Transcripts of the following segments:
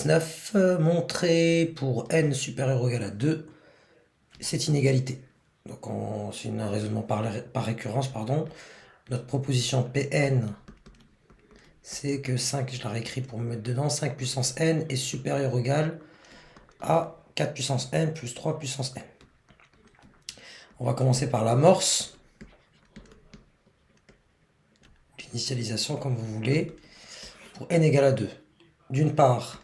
19, montrer pour n supérieur ou égal à 2 cette inégalité. Donc c'est un raisonnement par récurrence, pardon. Notre proposition Pn, c'est que 5, je la réécris pour me mettre dedans, 5 puissance n est supérieur ou égal à 4 puissance n plus 3 puissance n. On va commencer par l'amorce, l'initialisation comme vous voulez, pour n égale à 2. D'une part,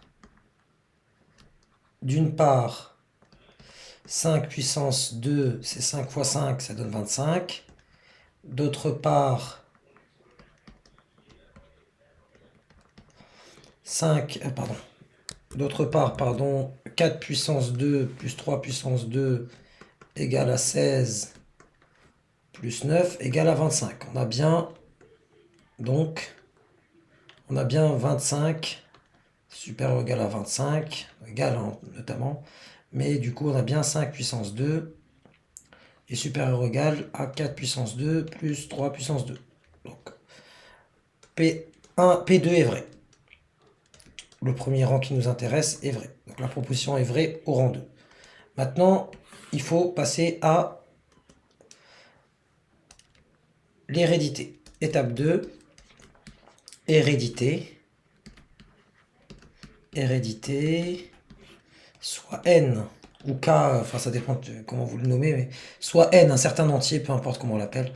5 puissance 2, c'est 5 fois 5, ça donne 25. D'autre part, 4 puissance 2 plus 3 puissance 2 égale à 16 plus 9 égale à 25. On a bien 25 supérieur ou égal à 25, égal notamment, mais du coup on a bien 5 puissance 2 est supérieur ou égal à 4 puissance 2 plus 3 puissance 2. Donc P2 est vrai. Le premier rang qui nous intéresse est vrai. Donc la proposition est vraie au rang 2. Maintenant, il faut passer à l'hérédité. Étape 2, hérédité. Hérédité, soit n ou k, enfin ça dépend de comment vous le nommez, mais soit n, un certain entier, peu importe comment on l'appelle.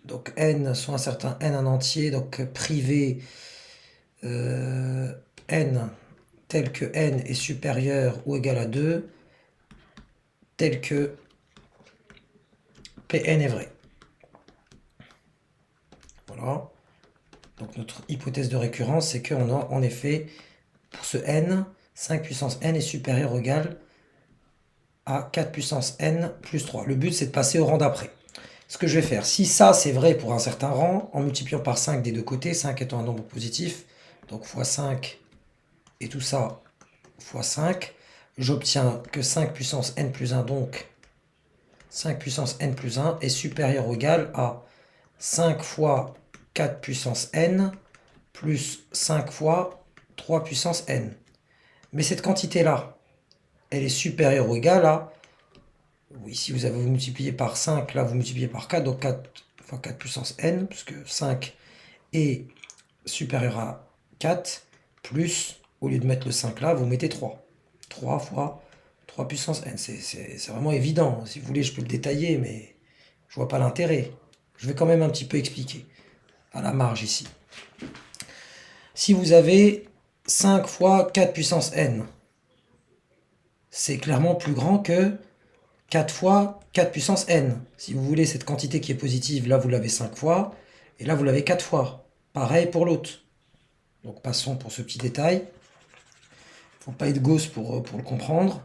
Donc n, soit un certain n, un entier, donc privé n tel que n est supérieur ou égal à 2, tel que Pn est vrai. Voilà. Donc notre hypothèse de récurrence, c'est qu'on a en effet, pour ce n, 5 puissance n est supérieur ou égal à 4 puissance n plus 3. Le but, c'est de passer au rang d'après. Ce que je vais faire, si ça c'est vrai pour un certain rang, en multipliant par 5 des deux côtés, 5 étant un nombre positif, donc fois 5 et tout ça fois 5, j'obtiens que 5 puissance n plus 1, donc 5 puissance n plus 1 est supérieur ou égal à 5 fois 4 puissance n plus 5 fois 3 puissance n. Mais cette quantité-là, elle est supérieure ou égale à... Oui, si vous multiplié par 5, là vous multipliez par 4, donc 4 fois 4 puissance n, puisque 5 est supérieur à 4, plus, au lieu de mettre le 5 là, vous mettez 3. 3 fois 3 puissance n. C'est vraiment évident. Si vous voulez, je peux le détailler, mais je vois pas l'intérêt. Je vais quand même un petit peu expliquer à la marge ici. Si vous avez 5 fois 4 puissance n, c'est clairement plus grand que 4 fois 4 puissance n. Si vous voulez cette quantité qui est positive, là vous l'avez 5 fois, et là vous l'avez 4 fois. Pareil pour l'autre. Donc passons pour ce petit détail. Il ne faut pas être gauche pour le comprendre.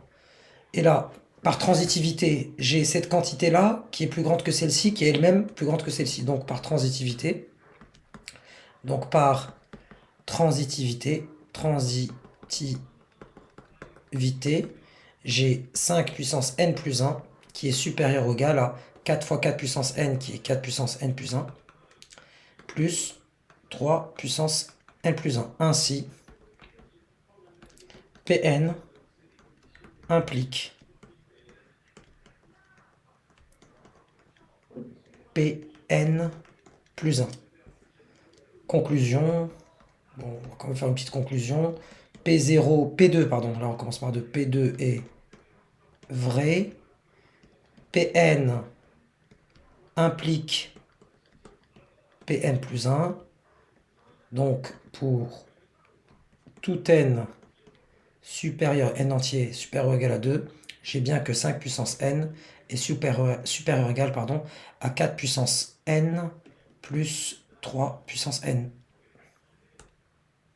Et là, par transitivité, j'ai cette quantité-là qui est plus grande que celle-ci, qui est elle-même plus grande que celle-ci. Donc par transitivité, j'ai 5 puissance n plus 1 qui est supérieur ou égal à 4 fois 4 puissance n qui est 4 puissance n plus 1 plus 3 puissance n plus 1. Ainsi, Pn implique Pn plus 1. Conclusion, bon, on va quand même faire une petite conclusion. P2, pardon, là on commence par 2. P2 est vrai. Pn implique Pn plus 1. Donc pour tout n supérieur n entier supérieur ou égal à 2, j'ai bien que 5 puissance n est supérieur ou égal à 4 puissance n plus 3 puissance n.